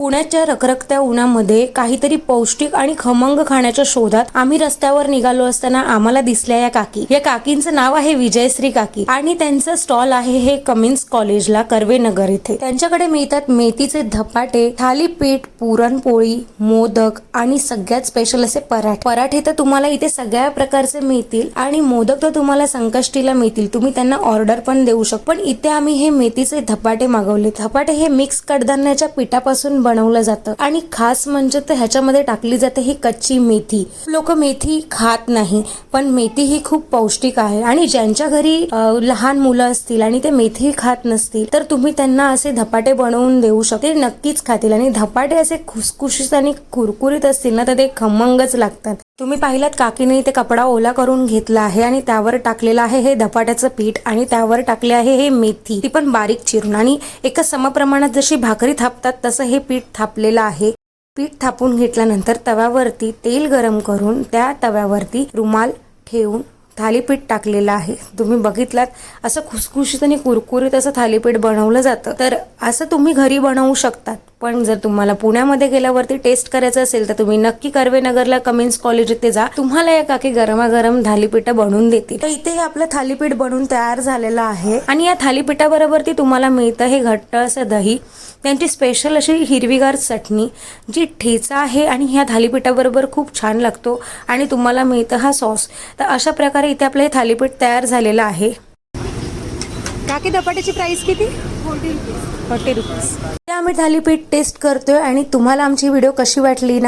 पुण्याच्या रखरखत्या उन्हामध्ये काहीतरी पौष्टिक आणि खमंग खाण्याच्या शोधात आम्ही रस्त्यावर निघालो असताना आम्हाला दिसल्या या काकी. या काकींचं नाव आहे विजयश्री काकी आणि त्यांचं स्टॉल आहे हे कमिन्स कॉलेजला कर्वेनगर इथे. त्यांच्याकडे मिळतात मेथीचे धपाटे, थालीपीठ, पुरणपोळी, मोदक आणि सगळ्यात स्पेशल असे पराठे. पराठे तर तुम्हाला इथे सगळ्या प्रकारचे मिळतील आणि मोदक तर तुम्हाला संकष्टीला मिळतील. तुम्ही त्यांना ऑर्डर पण देऊ शकता. पण इथे आम्ही हे मेथीचे धपाटे मागवले. धपाटे हे मिक्स कडधान्याच्या पिठापासून बनवलं जातं आणि खास म्हणजे तर ह्याच्यामध्ये टाकली जाते ही कच्ची मेथी. लोक मेथी खात नाही, पण मेथी ही खूप पौष्टिक आहे आणि ज्यांच्या घरी लहान मुलं असतील आणि ते मेथी खात नसतील तर तुम्ही त्यांना असे धपाटे बनवून देऊ शकता. ते नक्कीच खातील आणि धपाटे असे खुसखुशीत आणि कुरकुरीत असतील ना तर ते खमंगच लागतात. तुम्ही पाहिलात काकीने इथे कपडा ओला करून घेतला आहे आणि त्यावर टाकलेलं आहे हे धपाट्याचं पीठ आणि त्यावर टाकले आहे हे मेथी, ती पण बारीक चिरून. आणि एका समप्रमाणात जशी भाकरी थापतात तसं हे पीठ थापलेलं आहे. पीठ थापून घेतल्यानंतर तव्यावरती तेल गरम करून त्या तव्यावरती रुमाल ठेवून थालीपीठ टाकलेलं आहे. तुम्ही बघितलात असं खुसखुशीत आणि कुरकुरीत असं थालीपीठ बनवलं जातं. तर असं तुम्ही घरी बनवू शकतात. पण जर तुम्हाला पुण्यामध्ये गेल्यावरती टेस्ट करायचं असेल तर तुम्ही नक्की कर्वेनगरला कमिन्स कॉलेज इथे जा. तुम्हाला या काकी गरमागरम थालीपीठ बनवून देतील. तर इथे आपलं थालीपीठ बनवून तयार झालेलं आहे आणि या थालीपीठाबरोबरती तुम्हाला मिळतं हे घट्ट असं दही, त्यांची स्पेशल अशी हिरवीगार चटणी जी ठेचा आहे आणि ह्या थालीपीठाबरोबर खूप छान लागतो आणि तुम्हाला मिळतं हा सॉस. तर अशा प्रकारे इथे आपलं हे थालीपीठ तयार झालेलं आहे. काकी धपाट्याची प्राइस किती? 40 रुपीज. आम्ही थालीपीठ टेस्ट करतोय आणि तुम्हाला आमची व्हिडिओ कशी वाटली